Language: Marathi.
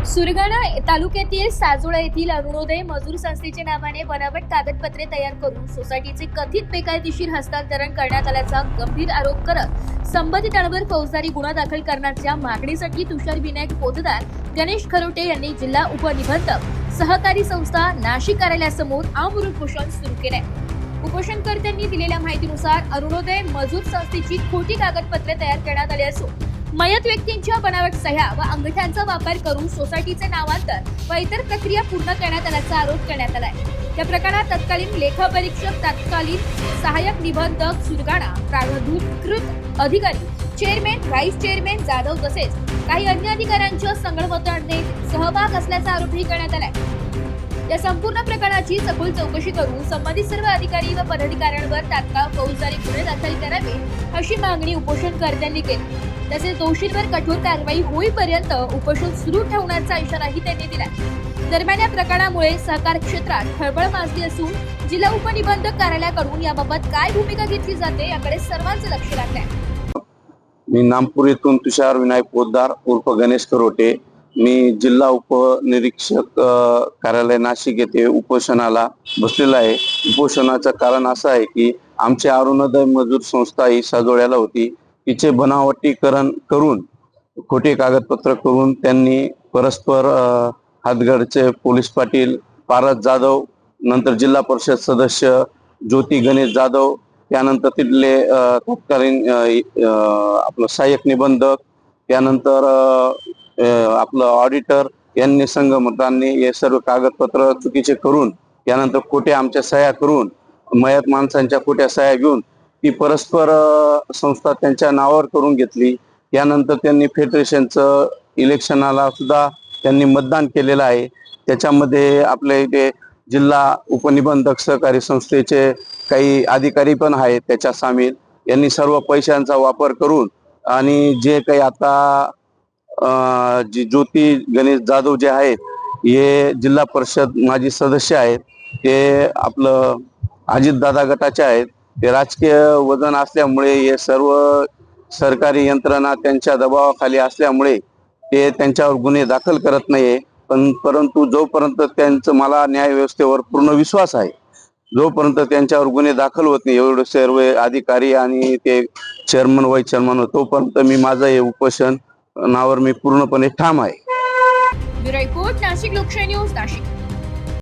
सुरगाणा तालुक्यातील साजोळा येथील अरुणोदय मजूर संस्थेच्या नावाने बनावट कागदपत्रे तयार करून सोसायटीचे कथित बेकायदेशीर हस्तांतरण करण्यात आल्याचा गंभीर आरोप करत संबंधितांवर फौजदारी गुन्हा दाखल करण्याच्या मागणीसाठी तुषार विनायक पोतदार गणेश खरोटे यांनी जिल्हा उपनिबंधक सहकारी संस्था नाशिक कार्यालयासमोर आमरण उपोषण सुरू केले। उपोषणकर्त्यांनी दिलेल्या माहितीनुसार अरुणोदय मजूर संस्थेची खोटी कागदपत्रे तयार करण्यात आली असून मयत व्यक्तींच्या बनावट सह्या व अंगठ्यांचा वापर करून सोसायटीचे नामांतर व इतर प्रक्रिया पूर्ण करण्यात आल्याचा आरोप करण्यात आलाय। त्या प्रकरणात तत्कालीन लेखापरीक्षक, तत्कालीन सहाय्यक निबंधक सुरगाणा, प्राधिकृत अधिकारी, चेअरमॅन, व्हाईस चेअरमॅन जाधव तसेच काही अन्य अधिकाऱ्यांच्या संगणमताने सहभाग असल्याचा आरोपही करण्यात आलाय। या संपूर्ण प्रकरणाची सखोल चौकशी करून संबंधित सर्व अधिकारी व पदाधिकाऱ्यांवर तात्काळ फौजदारी गुन्हे दाखल करावे अशी मागणी उपोषणकर्त्यांनी केली। तसेच दोषींवर कठोर कारवाई होईपर्यंत उपोषण सुरू ठेवण्याचा इशाराही त्यांनी दिला। दरम्यान या प्रकरणामुळे सहकार क्षेत्रात खळबळ माजली असून जिल्हा उपनिबंधक कार्यालयाकडून याबाबत काय भूमिका घेतली जाते याकडे सर्वांचे लक्ष लागले। मी नामपूर येथून तुषार विनायक पोतदार उर्फ गणेश खरोटे मी जिल्हा उपनिरीक्षक कार्यालय नाशिक येथे उपोषणाला बसलेला आहे। उपोषणाचं कारण असं आहे की आमची अरुणोदय मजूर संस्था ही साजोळ्याला होती। तिचे बनावटीकरण करून खोटे कागदपत्र करून त्यांनी परस्पर हातगडचे पोलीस पाटील पारस जाधव, नंतर जिल्हा परिषद सदस्य ज्योती गणेश जाधव, त्यानंतर तिथले तत्कालीन आपलं सहाय्यक निबंधक, त्यानंतर आपलं ऑडिटर यांनी संगमतांनी हे सर्व कागदपत्र चुकीचे करून त्यानंतर खोटे आमच्या सह्या करून मयत माणसांच्या खोट्या सह्या घेऊन ती परस्पर संस्था त्यांच्या नावावर करून घेतली। त्यानंतर त्यांनी फेडरेशनचं इलेक्शनाला सुद्धा त्यांनी मतदान केलेलं आहे। त्याच्यामध्ये आपल्या इथे जिल्हा उपनिबंधक सहकारी संस्थेचे काही अधिकारी पण आहेत त्याच्या सामील। यांनी सर्व पैशांचा वापर करून आणि जे काही आता जी ज्योती गणेश जाधव जे आहेत हे जिल्हा परिषद माजी सदस्य आहेत, ते आपलं अजितदादा गटाचे आहेत। ते राजकीय वजन असल्यामुळे हे सर्व सरकारी यंत्रणा त्यांच्या दबावाखाली असल्यामुळे ते त्यांच्यावर गुन्हे दाखल करत नाहीये। परंतु जोपर्यंत त्यांचं मला न्याय व्यवस्थेवर पूर्ण विश्वास आहे, जोपर्यंत त्यांच्यावर गुन्हे दाखल होत नाही एवढे सर्व अधिकारी आणि ते चेअरमन व्हाईस चेअरमन तोपर्यंत मी माझं हे उपोषण नावर मी पूर्णपणे ठाम आहे। ब्युरो रिपोर्ट, नाशिक लोकशाही न्यूज, नाशिक।